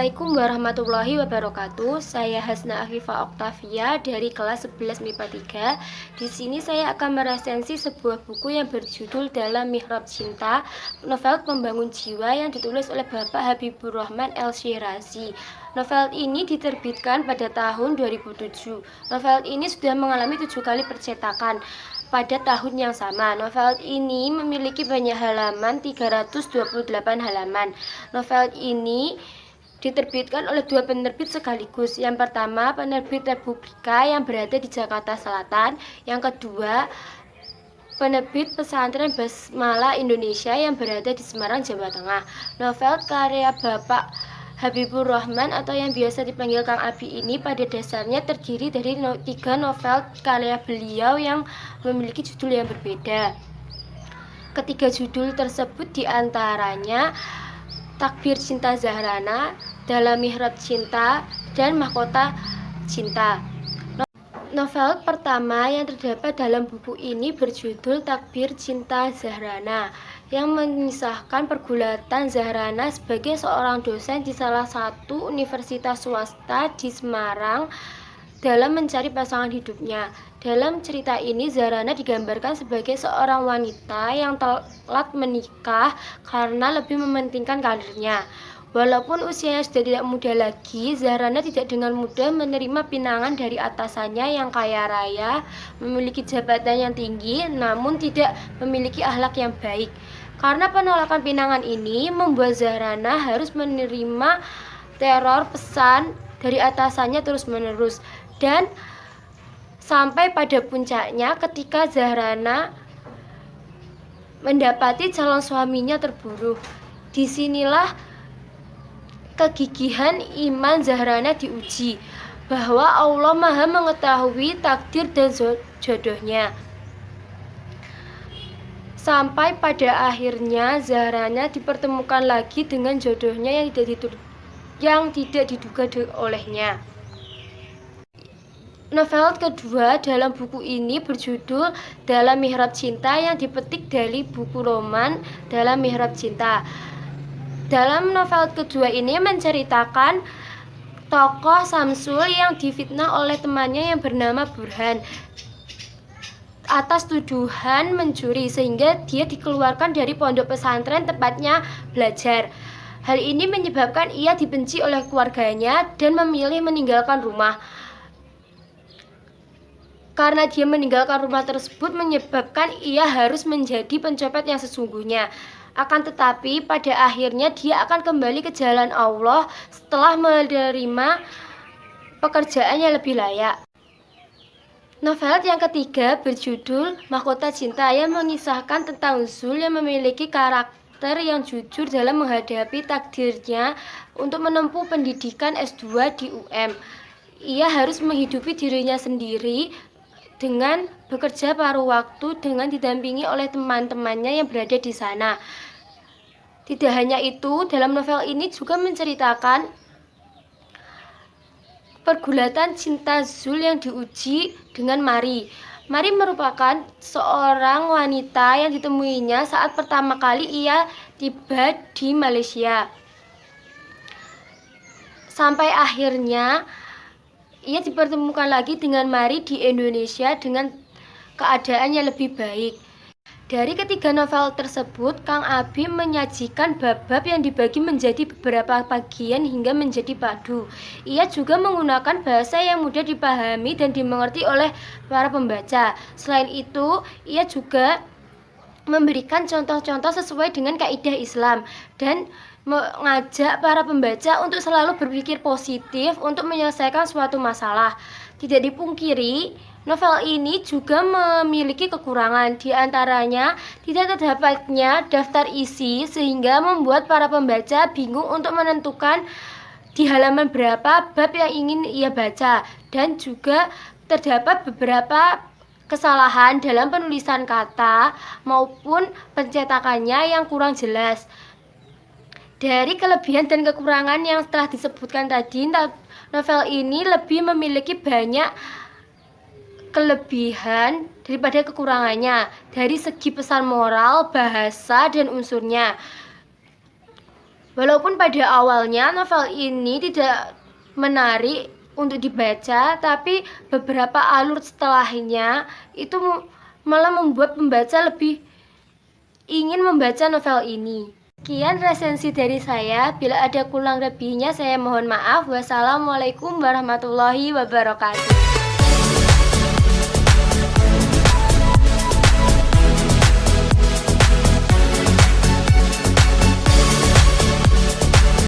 Assalamualaikum warahmatullahi wabarakatuh. Saya Hasna Afifah Oktavia dari kelas 11 MIPA 3. Di sini saya akan meresensi sebuah buku yang berjudul Dalam Mihrab Cinta, novel pembangun jiwa yang ditulis oleh Bapak Habibur Rahman El-Syirazi. Novel ini diterbitkan pada tahun 2007. Novel ini sudah mengalami 7 kali percetakan pada tahun yang sama. Novel ini memiliki banyak halaman, 328 halaman. Novel ini diterbitkan oleh dua penerbit sekaligus. Yang pertama, penerbit Republika yang berada di Jakarta Selatan. Yang kedua, penerbit Pesantren Basmalah Indonesia yang berada di Semarang, Jawa Tengah. Novel karya Bapak Habibur Rahman atau yang biasa dipanggil Kang Abi ini pada dasarnya terdiri dari 3 novel karya beliau yang memiliki judul yang berbeda. Ketiga judul tersebut diantaranya Takbir Cinta Zahrana, Dalam Mihrab Cinta, dan Mahkota Cinta. Novel pertama yang terdapat dalam buku ini berjudul Takbir Cinta Zahrana, yang mengisahkan pergulatan Zahrana sebagai seorang dosen di salah satu universitas swasta di Semarang dalam mencari pasangan hidupnya. Dalam cerita ini, Zahrana digambarkan sebagai seorang wanita yang telat menikah karena lebih mementingkan karirnya. Walaupun usianya sudah tidak muda lagi, Zahrana tidak dengan mudah menerima pinangan dari atasannya yang kaya raya, memiliki jabatan yang tinggi, namun tidak memiliki akhlak yang baik. Karena penolakan pinangan ini membuat Zahrana harus menerima teror pesan dari atasannya terus-menerus, dan sampai pada puncaknya ketika Zahrana mendapati calon suaminya terbunuh. Disinilah kegigihan iman Zahrana diuji, bahwa Allah Maha mengetahui takdir dan jodohnya. Sampai pada akhirnya Zahrana dipertemukan lagi dengan jodohnya yang tidak diduga olehnya. Novel kedua dalam buku ini berjudul Dalam Mihrab Cinta yang dipetik dari buku roman Dalam Mihrab Cinta. Dalam novel kedua ini menceritakan tokoh Samsul yang difitnah oleh temannya yang bernama Burhan atas tuduhan mencuri, sehingga dia dikeluarkan dari pondok pesantren tempatnya belajar. Hal ini menyebabkan ia dibenci oleh keluarganya dan memilih meninggalkan rumah. Karena dia meninggalkan rumah tersebut menyebabkan ia harus menjadi pencopet yang sesungguhnya. Akan tetapi pada akhirnya dia akan kembali ke jalan Allah setelah menerima pekerjaan yang lebih layak. Novel yang ketiga berjudul Mahkota Cinta yang mengisahkan tentang Zul yang memiliki karakter yang jujur dalam menghadapi takdirnya untuk menempuh pendidikan S2 di UM. Ia harus menghidupi dirinya sendiri dengan bekerja paruh waktu dengan didampingi oleh teman-temannya yang berada di sana. Tidak hanya itu, dalam novel ini juga menceritakan pergulatan cinta Zul yang diuji dengan Mari. Mari merupakan seorang wanita yang ditemuinya saat pertama kali ia tiba di Malaysia. Sampai akhirnya ia dipertemukan lagi dengan Mari di Indonesia dengan keadaan yang lebih baik. Dari ketiga novel tersebut, Kang Abi menyajikan bab-bab yang dibagi menjadi beberapa bagian hingga menjadi padu. Ia juga menggunakan bahasa yang mudah dipahami dan dimengerti oleh para pembaca. Selain itu, ia juga memberikan contoh-contoh sesuai dengan kaidah Islam dan mengajak para pembaca untuk selalu berpikir positif untuk menyelesaikan suatu masalah. Tidak dipungkiri, novel ini juga memiliki kekurangan, di antaranya tidak terdapatnya daftar isi sehingga membuat para pembaca bingung untuk menentukan di halaman berapa bab yang ingin ia baca, dan juga terdapat beberapa kesalahan dalam penulisan kata maupun pencetakannya yang kurang jelas. Dari kelebihan dan kekurangan yang telah disebutkan tadi, novel ini lebih memiliki banyak kelebihan daripada kekurangannya dari segi pesan moral, bahasa, dan unsurnya. Walaupun pada awalnya novel ini tidak menarik untuk dibaca, tapi beberapa alur setelahnya itu malah membuat pembaca lebih ingin membaca novel ini. Sekian resensi dari saya. Bila ada kurang lebihnya saya mohon maaf. Wassalamualaikum warahmatullahi wabarakatuh.